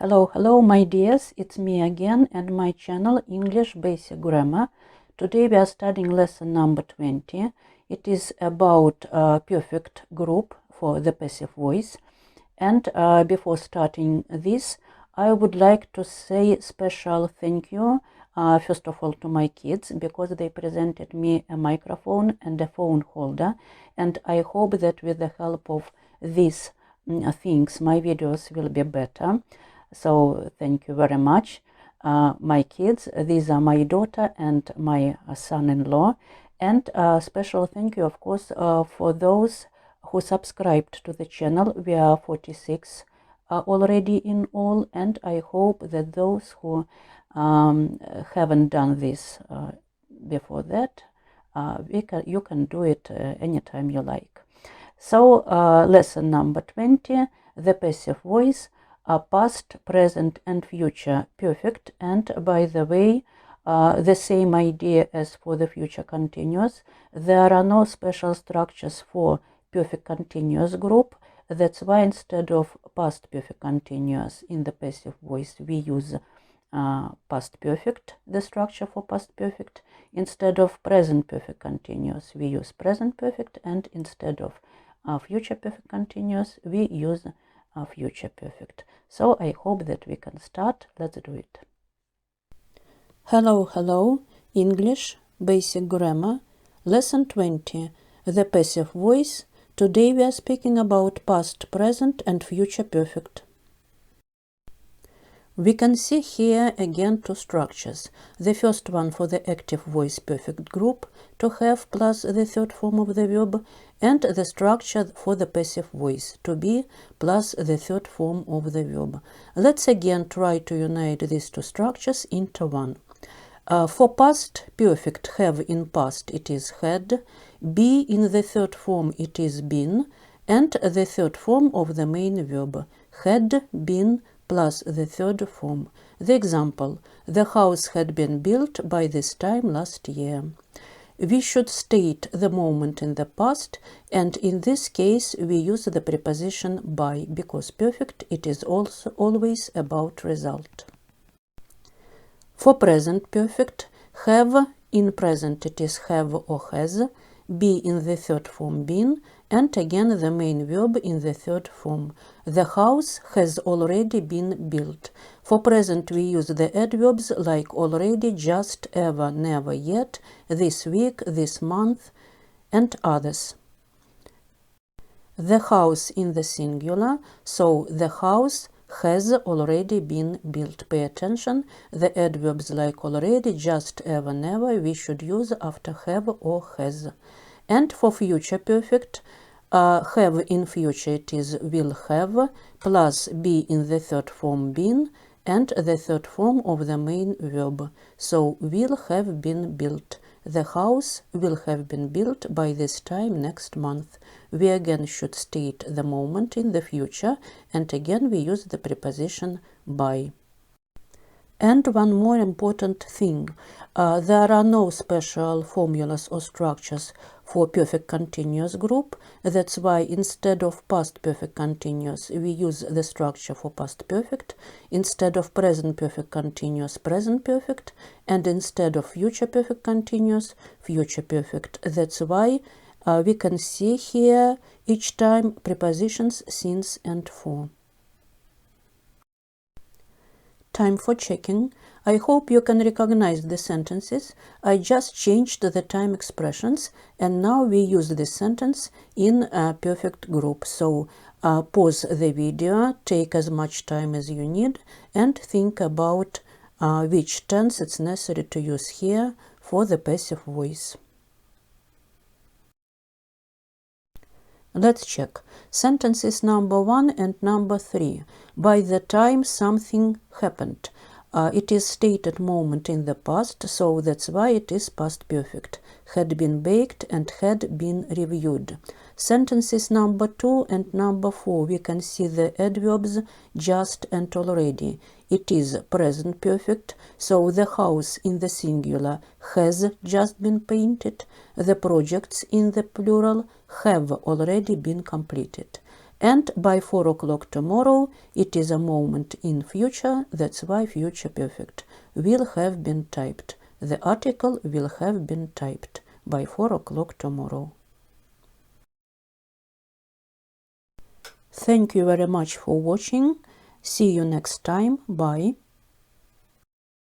Hello my dears, it's me again and my channel English Basic Grammar. Today we are studying lesson number 20. It is about perfect group for the passive voice. And before starting this, I would like to say special thank you first of all to my kids, because they presented me a microphone and a phone holder, and I hope that with the help of these things my videos will be better. So thank you very much, my kids. These are my daughter and my son-in-law. And special thank you, of course, for those who subscribed to the channel. We are 46 already in all, and I hope that those who haven't done this before that, you can do it anytime you like. So lesson number 20, the passive voice. Past, present and future perfect, and by the way, the same idea as for the future continuous. There are no special structures for perfect continuous group. That's why instead of past perfect continuous in the passive voice we use past perfect, the structure for past perfect. Instead of present perfect continuous we use present perfect, and instead of future perfect continuous we use future perfect. So I hope that we can start. Let's do it. Hello, English Basic Grammar, Lesson 20, the passive voice. Today we are speaking about past, present and future perfect. We can see here again two structures. The first one for the active voice perfect group, to have plus the third form of the verb, and the structure for the passive voice, to be plus the third form of the verb. Let's again try to unite these two structures into one. For past perfect, have in past it is had, be in the third form it is been, and the third form of the main verb, had been plus the third form. The example, the house had been built by this time last year. We should state the moment in the past, and in this case we use the preposition by, because perfect it is also always about result. For present perfect, have in present it is have or has, be in the third form been, and again the main verb in the third form. The house has already been built. For present we use the adverbs like already, just, ever, never, yet, this week, this month, and others. The house in the singular, so the house has already been built. Pay attention, the adverbs like already, just, ever, never we should use after have or has. And for future perfect, have in future it is will have, plus be in the third form been, and the third form of the main verb. So will have been built. The house will have been built by this time next month. We again should state the moment in the future, and again we use the preposition by. And one more important thing, there are no special formulas or structures for perfect continuous group. That's why instead of past perfect continuous we use the structure for past perfect, instead of present perfect continuous present perfect, and instead of future perfect continuous future perfect. That's why we can see here each time prepositions since and for. Time for checking. I hope you can recognize the sentences. I just changed the time expressions, and now we use this sentence in a perfect group. So pause the video, take as much time as you need, and think about which tense it's necessary to use here for the passive voice. Let's check. Sentences number 1 and number 3. By the time something happened. It is stated moment in the past, so that's why it is past perfect. Had been baked and had been reviewed. Sentences number 2 and number 4, we can see the adverbs just and already. It is present perfect, so the house in the singular has just been painted. The projects in the plural have already been completed. And by 4 o'clock tomorrow, it is a moment in future, that's why future perfect. Will have been typed. The article will have been typed by 4 o'clock tomorrow. Thank you very much for watching. See you next time. Bye.